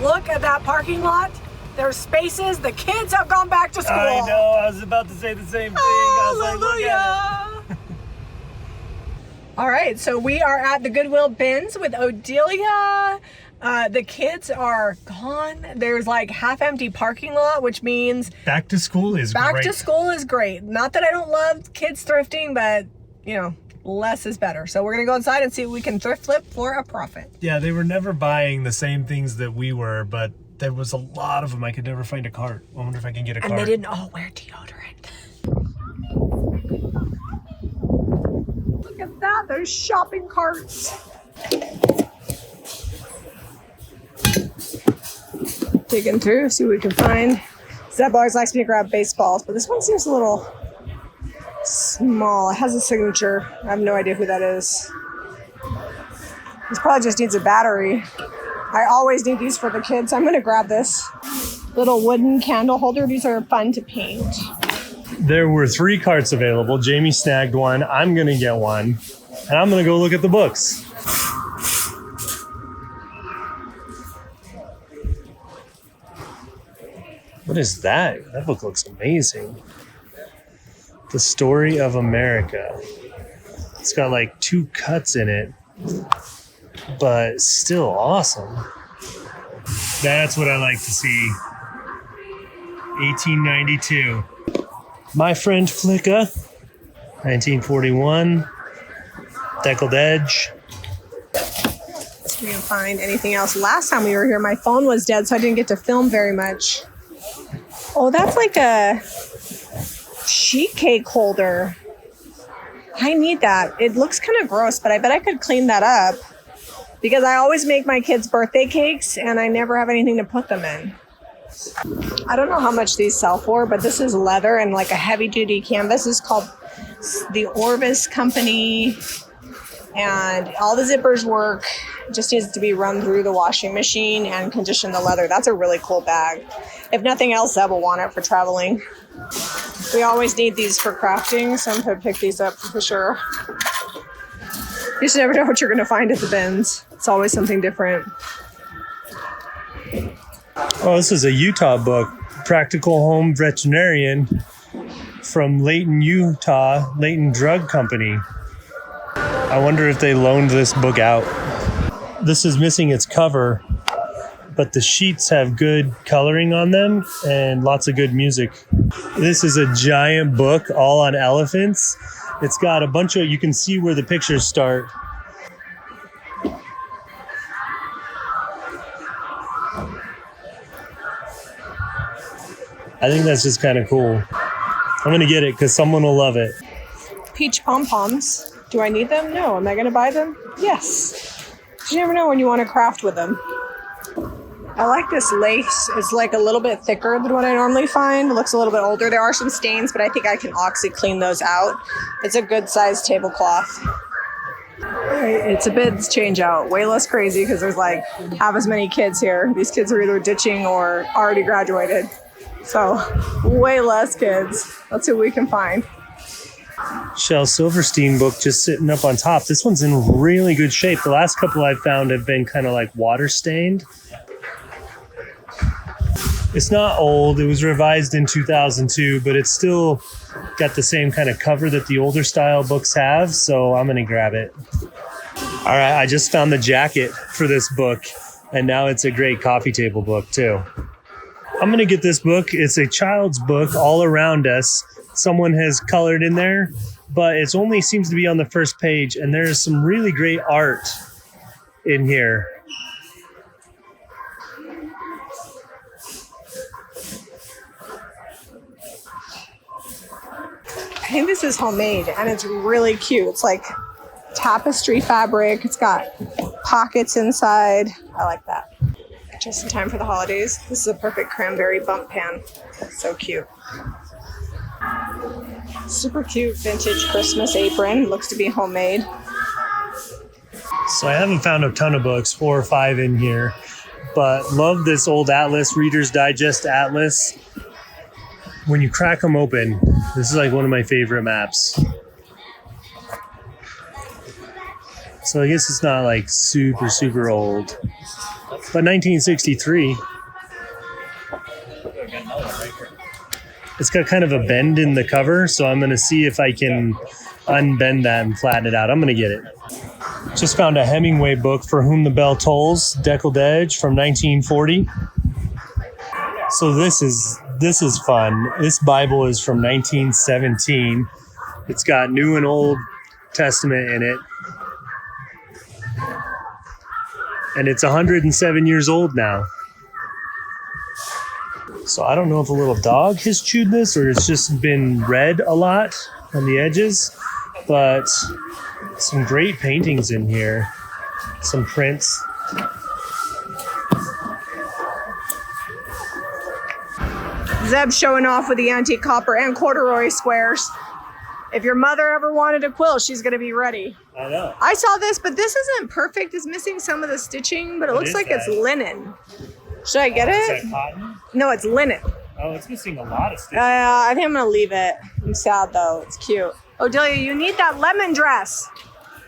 Look at that parking lot. There's spaces. The kids have gone back to school. I know. I was about to say the same thing. I was like, look at it. All right, so we are at the Goodwill bins with Odelia. The kids are gone. There's like half-empty parking lot, which means back to school is great. Back to school is great. Not that I don't love kids thrifting, but you know, less is better. So we're gonna go inside and see if we can thrift flip for a profit. Yeah, they were never buying the same things that we were, but there was a lot of them. I could never find a cart. I wonder if I can get a cart. And they didn't all wear deodorant. Look at that, those shopping carts. Digging through, see what we can find. Zeb always likes me to grab baseballs, but this one seems a little small. It has a signature. I have no idea who that is. This probably just needs a battery. I always need these for the kids. I'm gonna grab this little wooden candle holder. These are fun to paint. There were 3 carts available. Jamie snagged one. I'm gonna get one. And I'm gonna go look at the books. What is that? That book looks amazing. The Story of America. It's got like 2 cuts in it, but still awesome. That's what I like to see. 1892. My Friend Flicka. 1941. Deckled Edge. We didn't find anything else. Last time we were here, my phone was dead, so I didn't get to film very much. Oh, that's like a sheet cake holder. I need that. It looks kind of gross, but I bet I could clean that up because I always make my kids birthday cakes and I never have anything to put them in. I don't know how much these sell for, but this is leather and like a heavy duty canvas. This is called the Orvis Company and all the zippers work. It just needs to be run through the washing machine and condition the leather. That's a really cool bag. If nothing else, Zeb will want it for traveling. We always need these for crafting, so I'm going to pick these up for sure. You just never know what you're going to find at the bins. It's always something different. Oh, this is a Utah book, Practical Home Veterinarian from Layton, Utah, Layton Drug Company. I wonder if they loaned this book out. This is missing its cover, but the sheets have good coloring on them and lots of good music. This is a giant book all on elephants. It's got a bunch of, you can see where the pictures start. I think that's just kind of cool. I'm gonna get it because someone will love it. Peach pom-poms. Do I need them? No. Am I gonna buy them? Yes. You never know when you want to craft with them. I like this lace. It's like a little bit thicker than what I normally find. It looks a little bit older. There are some stains, but I think I can oxy clean those out. It's a good sized tablecloth. All right, it's a bids change out. Way less crazy because there's like half as many kids here. These kids are either ditching or already graduated. So way less kids. Let's see what we can find. Shel Silverstein book just sitting up on top. This one's in really good shape. The last couple I've found have been kind of like water stained. It's not old. It was revised in 2002, but it's still got the same kind of cover that the older style books have. So I'm going to grab it. All right. I just found the jacket for this book, and now it's a great coffee table book too. I'm going to get this book. It's a child's book, All Around Us. Someone has colored in there, but it only seems to be on the first page, and there's some really great art in here. I think this is homemade, and it's really cute. It's like tapestry fabric. It's got pockets inside. I like that. Just in time for the holidays. This is a perfect cranberry bump pan. So cute. Super cute vintage Christmas apron. Looks to be homemade. So I haven't found a ton of books, 4 or 5 in here, but love this old atlas, Reader's Digest atlas. When you crack them open, this is like one of my favorite maps. So I guess it's not like super, super old, but 1963. It's got kind of a bend in the cover, so I'm going to see if I can unbend that and flatten it out. I'm going to get it. Just found a Hemingway book, For Whom the Bell Tolls, deckled edge from 1940. So this is fun. This Bible is from 1917. It's got New and Old Testament in it. And it's 107 years old now. So I don't know if a little dog has chewed this or it's just been read a lot on the edges, but some great paintings in here. Some prints. Zeb showing off with the antique copper and corduroy squares. If your mother ever wanted a quilt, she's going to be ready. I know. I saw this, but this isn't perfect. It's missing some of the stitching, but it looks like it's linen. Should I get it? Is that cotton? No, it's linen. Oh, it's missing a lot of stitching. I think I'm going to leave it. I'm sad, though. It's cute. Oh, Delia, you need that lemon dress.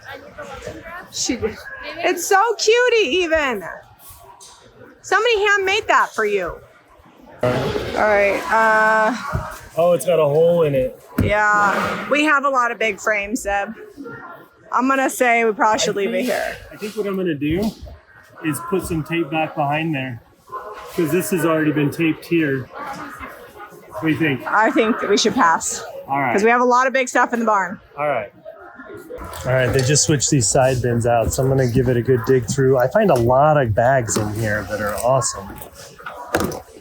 I need the lemon dress. She did. It's so cutie, even. Somebody handmade that for you. All right. Oh, it's got a hole in it. Yeah, we have a lot of big frames, Zeb. I'm going to say we probably should leave it here. I think what I'm going to do is put some tape back behind there because this has already been taped here. What do you think? I think that we should pass. All right. Because we have a lot of big stuff in the barn. All right. All right, they just switched these side bins out, so I'm going to give it a good dig through. I find a lot of bags in here that are awesome.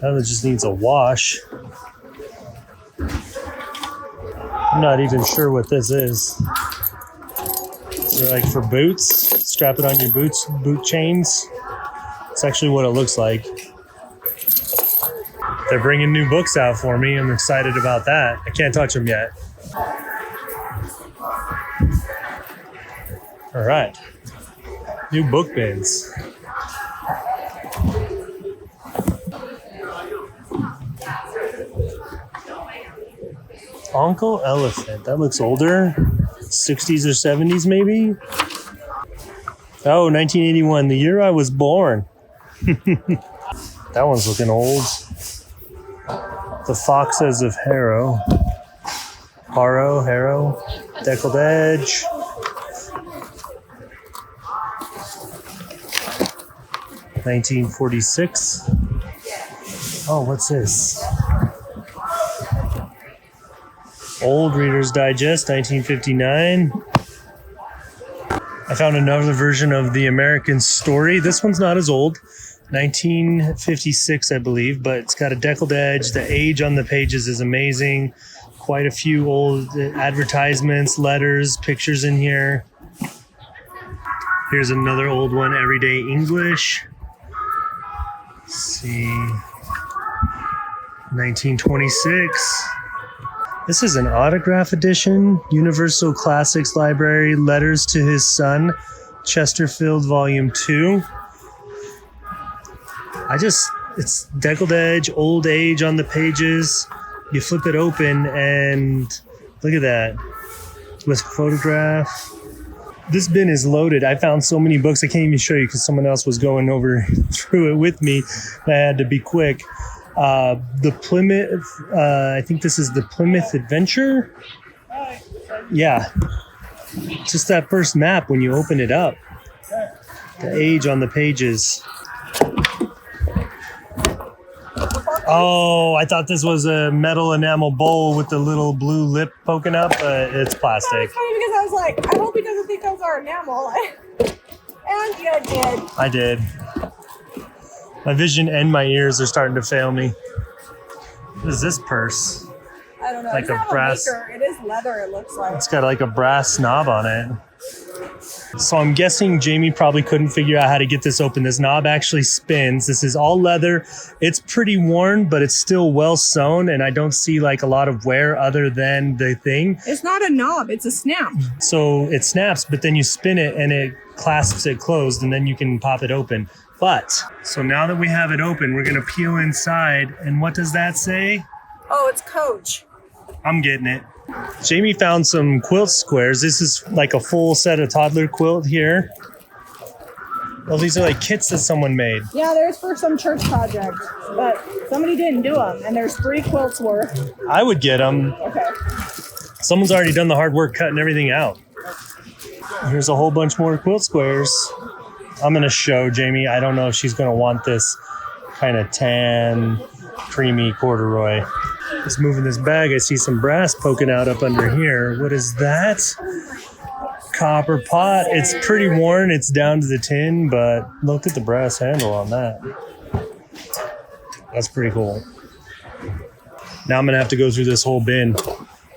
That one just needs a wash. I'm not even sure what this is. They're like for boots. Strap it on your boots, boot chains. It's actually what it looks like. They're bringing new books out for me. I'm excited about that. I can't touch them yet. All right. New book bins. Uncle Elephant. That looks older. 60s or 70s maybe? Oh, 1981. The year I was born. That one's looking old. The Foxes of Harrow. Harrow. Deckled edge. $1946. Oh, what's this? Old Reader's Digest, 1959. I found another version of The American Story. This one's not as old. 1956, I believe, but it's got a deckled edge. The age on the pages is amazing. Quite a few old advertisements, letters, pictures in here. Here's another old one, Everyday English. Let's see. 1926. This is an autograph edition. Universal Classics Library, Letters to His Son, Chesterfield, Volume 2. It's deckled edge, old age on the pages. You flip it open and look at that. With photograph. This bin is loaded. I found so many books I can't even show you because someone else was going over through it with me. I had to be quick. The Plymouth, I think this is the Plymouth Adventure. Yeah. Just that first map when you open it up. The age on the pages. Oh, I thought this was a metal enamel bowl with the little blue lip poking up, but it's plastic. It's funny because I was like, I hope he doesn't think those are enamel. And you did. I did. My vision and my ears are starting to fail me. What is this purse? I don't know. Like It doesn't a have brass- maker. It is leather, it looks like. It's got like a brass knob on it. So I'm guessing Jami probably couldn't figure out how to get this open. This knob actually spins. This is all leather. It's pretty worn, but it's still well sewn, and I don't see like a lot of wear other than the thing. It's not a knob, it's a snap. So it snaps, but then you spin it and it clasps it closed, and then you can pop it open. But, so now that we have it open, we're gonna peel inside, and what does that say? Oh, it's Coach. I'm getting it. Jami found some quilt squares. This is like a full set of toddler quilt here. Well, these are like kits that someone made. Yeah, there's for some church project, but somebody didn't do them, and there's 3 quilts worth. I would get them. Okay. Someone's already done the hard work cutting everything out. Here's a whole bunch more quilt squares. I'm going to show Jami. I don't know if she's going to want this kind of tan, creamy corduroy. Just moving this bag, I see some brass poking out up under here. What is that? Copper pot. It's pretty worn. It's down to the tin, but look at the brass handle on that. That's pretty cool. Now I'm gonna have to go through this whole bin,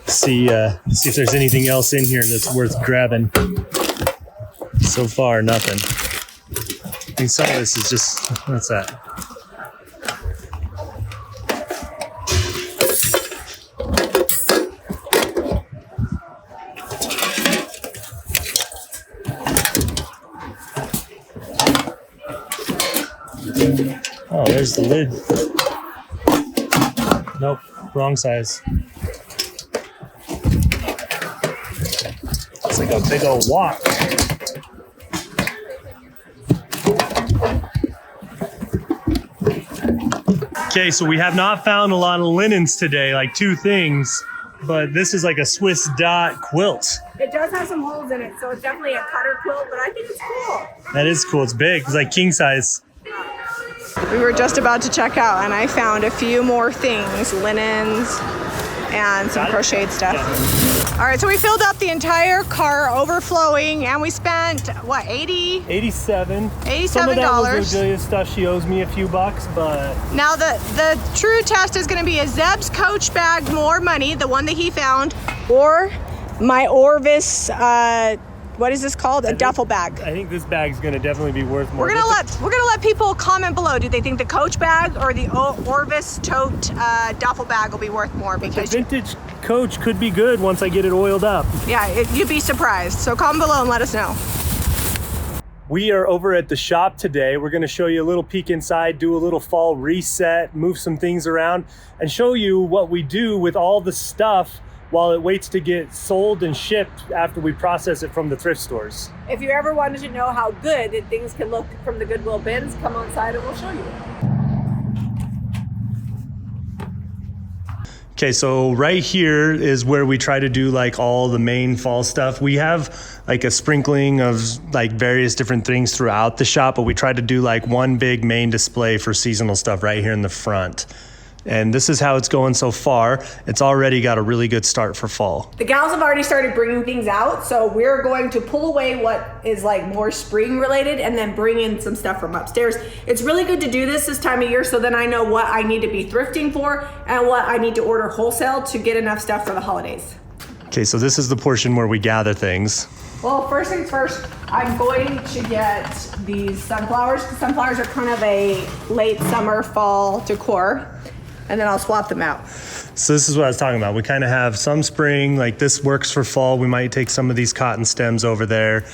see if there's anything else in here that's worth grabbing. So far, nothing. I mean, some of this is just, what's that? Oh, there's the lid. Nope, wrong size. It's like a big old wok. Okay, so we have not found a lot of linens today, like 2 things, but this is like a Swiss dot quilt. It does have some holes in it, so it's definitely a cutter quilt, but I think it's cool. That is cool. It's big. It's like king size. We were just about to check out, and I found a few more things, linens and some crocheted stuff. All right, so we filled up the entire car overflowing, and we spent, what, 80? 87. $87. Some of that was Rogelia's stuff. She owes me a few bucks, but... Now, the true test is going to be, is Zeb's Coach bag more money, the one that he found, or my Orvis, what is this called? A duffel bag. I think this bag's gonna definitely be worth more. We're gonna let people comment below. Do they think the Coach bag or the Orvis tote duffel bag will be worth more? Because the vintage Coach could be good once I get it oiled up. yeah, you'd be surprised. So comment below and let us know. We are over at the shop today. We're gonna show you a little peek inside, do a little fall reset, move some things around, and show you what we do with all the stuff while it waits to get sold and shipped after we process it from the thrift stores. If you ever wanted to know how good things can look from the Goodwill bins, come on inside and we'll show you. Okay, so right here is where we try to do like all the main fall stuff. We have like a sprinkling of like various different things throughout the shop, but we try to do like one big main display for seasonal stuff right here in the front. And this is how it's going so far. It's already got a really good start for fall. The gals have already started bringing things out, so we're going to pull away what is like more spring related and then bring in some stuff from upstairs. It's really good to do this time of year, so then I know what I need to be thrifting for and what I need to order wholesale to get enough stuff for the holidays. Okay, so this is the portion where we gather things. Well, first things first, I'm going to get these sunflowers. Sunflowers are kind of a late summer, fall decor. And then I'll swap them out. So this is what I was talking about. We kind of have some spring, like this works for fall. We might take some of these cotton stems over there,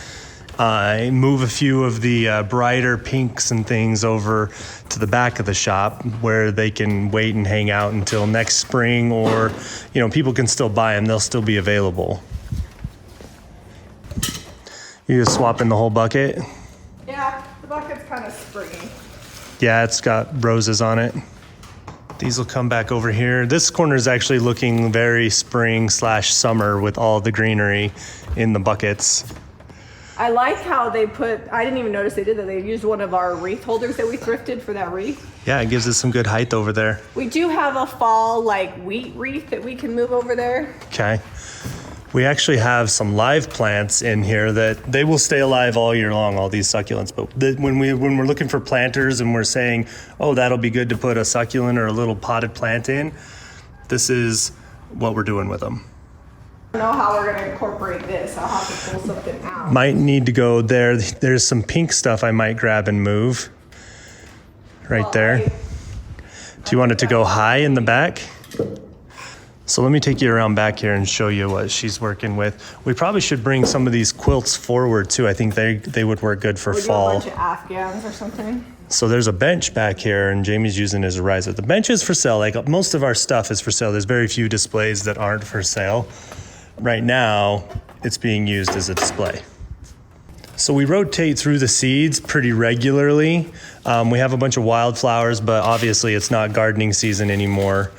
move a few of the brighter pinks and things over to the back of the shop where they can wait and hang out until next spring, or, you know, people can still buy them. They'll still be available. You just swap in the whole bucket? Yeah, the bucket's kind of springy. Yeah, it's got roses on it. These will come back over here. This corner is actually looking very spring/summer with all the greenery in the buckets. I like how they I didn't even notice they did that. They used one of our wreath holders that we thrifted for that wreath. Yeah, it gives us some good height over there. We do have a fall like wheat wreath that we can move over there. Okay. We actually have some live plants in here that they will stay alive all year long, all these succulents. But when we're looking for planters and we're saying, oh, that'll be good to put a succulent or a little potted plant in, this is what we're doing with them. I don't know how we're going to incorporate this. I'll have to pull something out. Might need to go there. There's some pink stuff I might grab and move. Right there. Do you want it to go high in the back? So let me take you around back here and show you what she's working with. We probably should bring some of these quilts forward too. I think they would work good for fall. A bunch of Afghans or something. So there's a bench back here and Jamie's using it as a riser. The bench is for sale. Like most of our stuff is for sale. There's very few displays that aren't for sale. Right now, it's being used as a display. So we rotate through the seeds pretty regularly. We have a bunch of wildflowers, but obviously it's not gardening season anymore.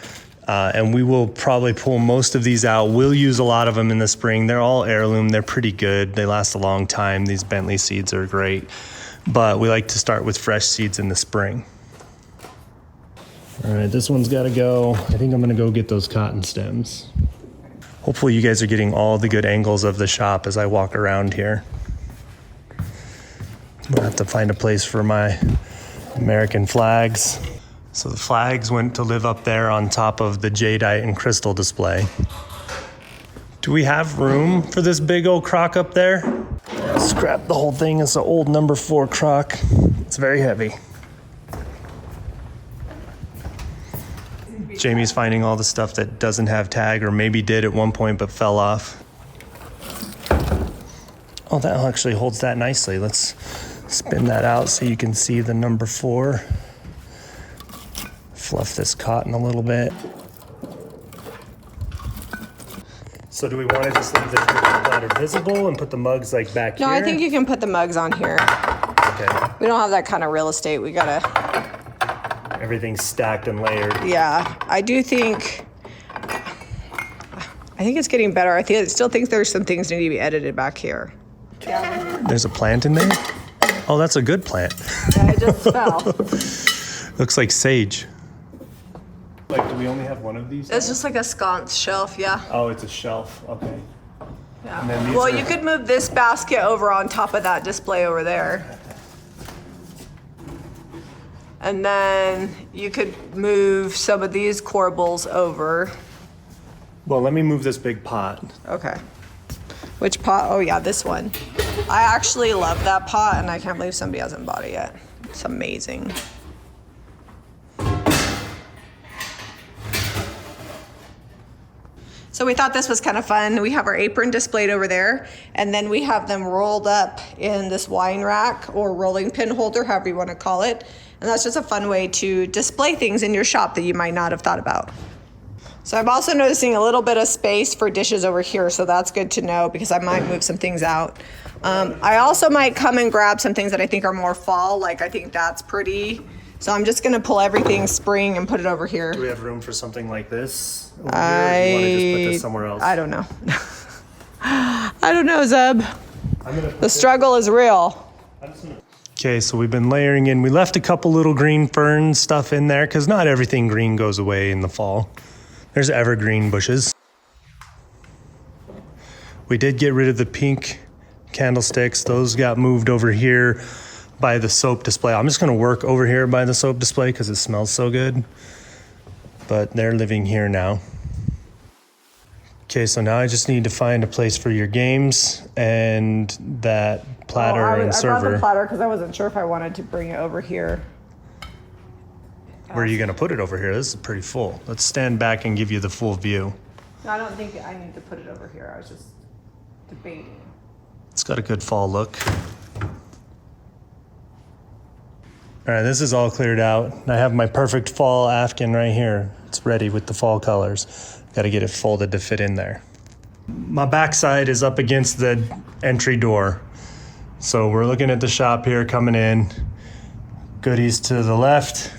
And we will probably pull most of these out. We'll use a lot of them in the spring. They're all heirloom. They're pretty good. They last a long time. These Bentley seeds are great. But we like to start with fresh seeds in the spring. All right, this one's got to go. I think I'm going to go get those cotton stems. Hopefully you guys are getting all the good angles of the shop as I walk around here. We'll have to find a place for my American flags. So the flags went to live up there on top of the jadeite and crystal display. Do we have room for this big old crock up there? Scrap the whole thing. It's an old number 4 crock. It's very heavy. Jamie's finding all the stuff that doesn't have tag or maybe did at one point but fell off. Oh, that actually holds that nicely. Let's spin that out so you can see the number 4. Fluff this cotton a little bit. So do we want to just leave the platter visible and put the mugs like back here? No, I think you can put the mugs on here. Okay. We don't have that kind of real estate. We gotta. Everything's stacked and layered. Yeah, I think it's getting better. I still think there's some things that need to be edited back here. There's a plant in there? Oh, that's a good plant. Yeah, it just fell. Looks like sage. Like, do we only have one of these? It's just like a sconce shelf, yeah. Oh, it's a shelf. Okay. Yeah. And then Well, you could move this basket over on top of that display over there. And then you could move some of these corbels over. Well, let me move this big pot. Okay. Which pot? Oh, yeah, this one. I actually love that pot, and I can't believe somebody hasn't bought it yet. It's amazing. So we thought this was kind of fun. We have our apron displayed over there, and then we have them rolled up in this wine rack or rolling pin holder, however you want to call it. And that's just a fun way to display things in your shop that you might not have thought about. So I'm also noticing a little bit of space for dishes over here, so that's good to know because I might move some things out. I also might come and grab some things that I think are more fall, like I think that's pretty. So I'm just gonna pull everything spring and put it over here. Do we have room for something like this over here? Or do you want to just put this somewhere else? I don't know. I don't know, Zeb. The struggle is real. Okay, so we've been layering in. We left a couple little green fern stuff in there because not everything green goes away in the fall. There's evergreen bushes. We did get rid of the pink candlesticks. Those got moved over here by the soap display. I'm just gonna work over here by the soap display because it smells so good. But they're living here now. Okay, so now I just need to find a place for your games and that platter and server. I brought the platter because I wasn't sure if I wanted to bring it over here. Where are you gonna put it over here? This is pretty full. Let's stand back and give you the full view. No, I don't think I need to put it over here. I was just debating. It's got a good fall look. All right, this is all cleared out. I have my perfect fall afghan right here. It's ready with the fall colors. Got to get it folded to fit in there. My backside is up against the entry door. So we're looking at the shop here coming in. Goodies to the left,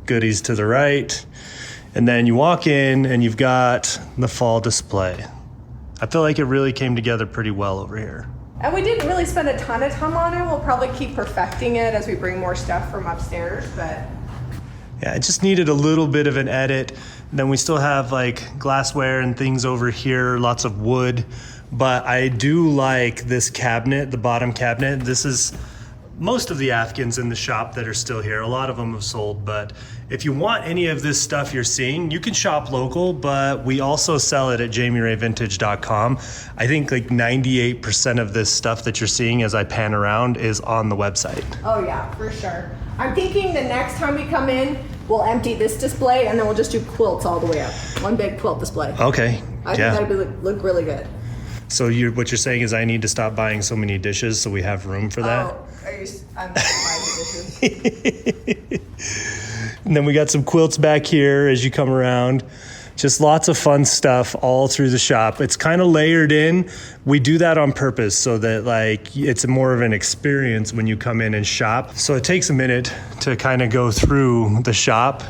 goodies to the right. And then you walk in and you've got the fall display. I feel like it really came together pretty well over here. And we didn't really spend a ton of time on it. We'll probably keep perfecting it as we bring more stuff from upstairs, but. Yeah, it just needed a little bit of an edit. Then we still have like glassware and things over here, lots of wood. But I do like this cabinet, the bottom cabinet. This is most of the Afghans in the shop that are still here. A lot of them have sold, but if you want any of this stuff you're seeing, you can shop local, but we also sell it at jamirayvintage.com. I think like 98% of this stuff that you're seeing as I pan around is on the website. Oh yeah, for sure. I'm thinking the next time we come in, we'll empty this display and then we'll just do quilts all the way up. One big quilt display. Okay. I think that'd look really good. So what you're saying is I need to stop buying so many dishes so we have room for that? Oh, I'm not buying the dishes. And then we got some quilts back here as you come around. Just lots of fun stuff all through the shop. It's kind of layered in. We do that on purpose so that like it's more of an experience when you come in and shop. So it takes a minute to kind of go through the shop,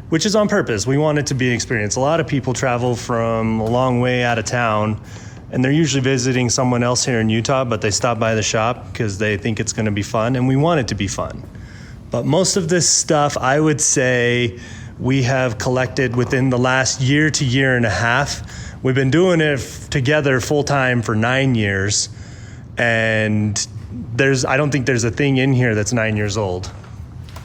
which is on purpose. We want it to be an experience. A lot of people travel from a long way out of town and they're usually visiting someone else here in Utah, but they stop by the shop because they think it's going to be fun, and we want it to be fun. But most of this stuff, I would say, we have collected within the last year to year and a half. We've been doing it together full time for 9 years, and I don't think there's a thing in here that's 9 years old.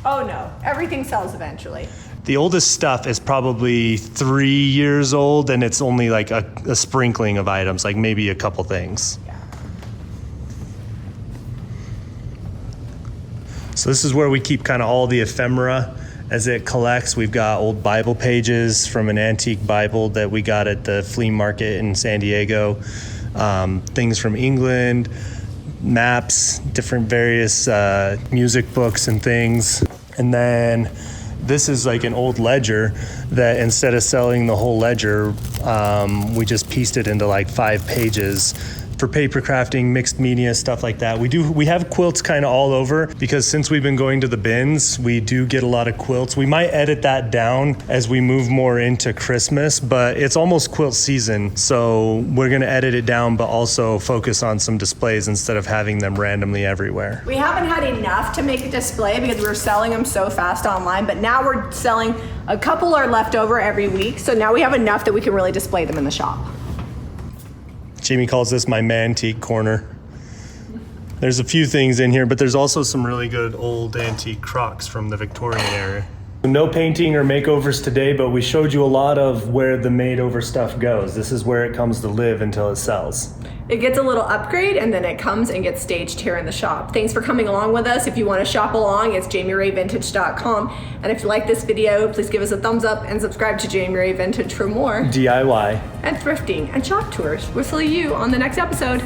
Oh no, everything sells eventually. The oldest stuff is probably 3 years old, and it's only like a sprinkling of items, like maybe a couple things. Yeah. So this is where we keep kind of all the ephemera as it collects. We've got old Bible pages from an antique Bible that we got at the flea market in San Diego, things from England, maps, different various music books and things. And then this is like an old ledger that instead of selling the whole ledger, we just pieced it into like 5 pages for paper crafting, mixed media, stuff like that. We have quilts kind of all over because since we've been going to the bins, we do get a lot of quilts. We might edit that down as we move more into Christmas, but it's almost quilt season. So we're gonna edit it down, but also focus on some displays instead of having them randomly everywhere. We haven't had enough to make a display because we were selling them so fast online, but now we're selling a couple are left over every week. So now we have enough that we can really display them in the shop. Jami calls this my mantique corner. There's a few things in here, but there's also some really good old antique Crocs from the Victorian era. No painting or makeovers today, but we showed you a lot of where the made over stuff goes. This is where it comes to live until it sells. It gets a little upgrade and then it comes and gets staged here in the shop. Thanks for coming along with us. If you want to shop along, it's jamirayvintage.com. And if you like this video, please give us a thumbs up and subscribe to Jami Ray Vintage for more DIY and thrifting and shop tours. We'll see you on the next episode.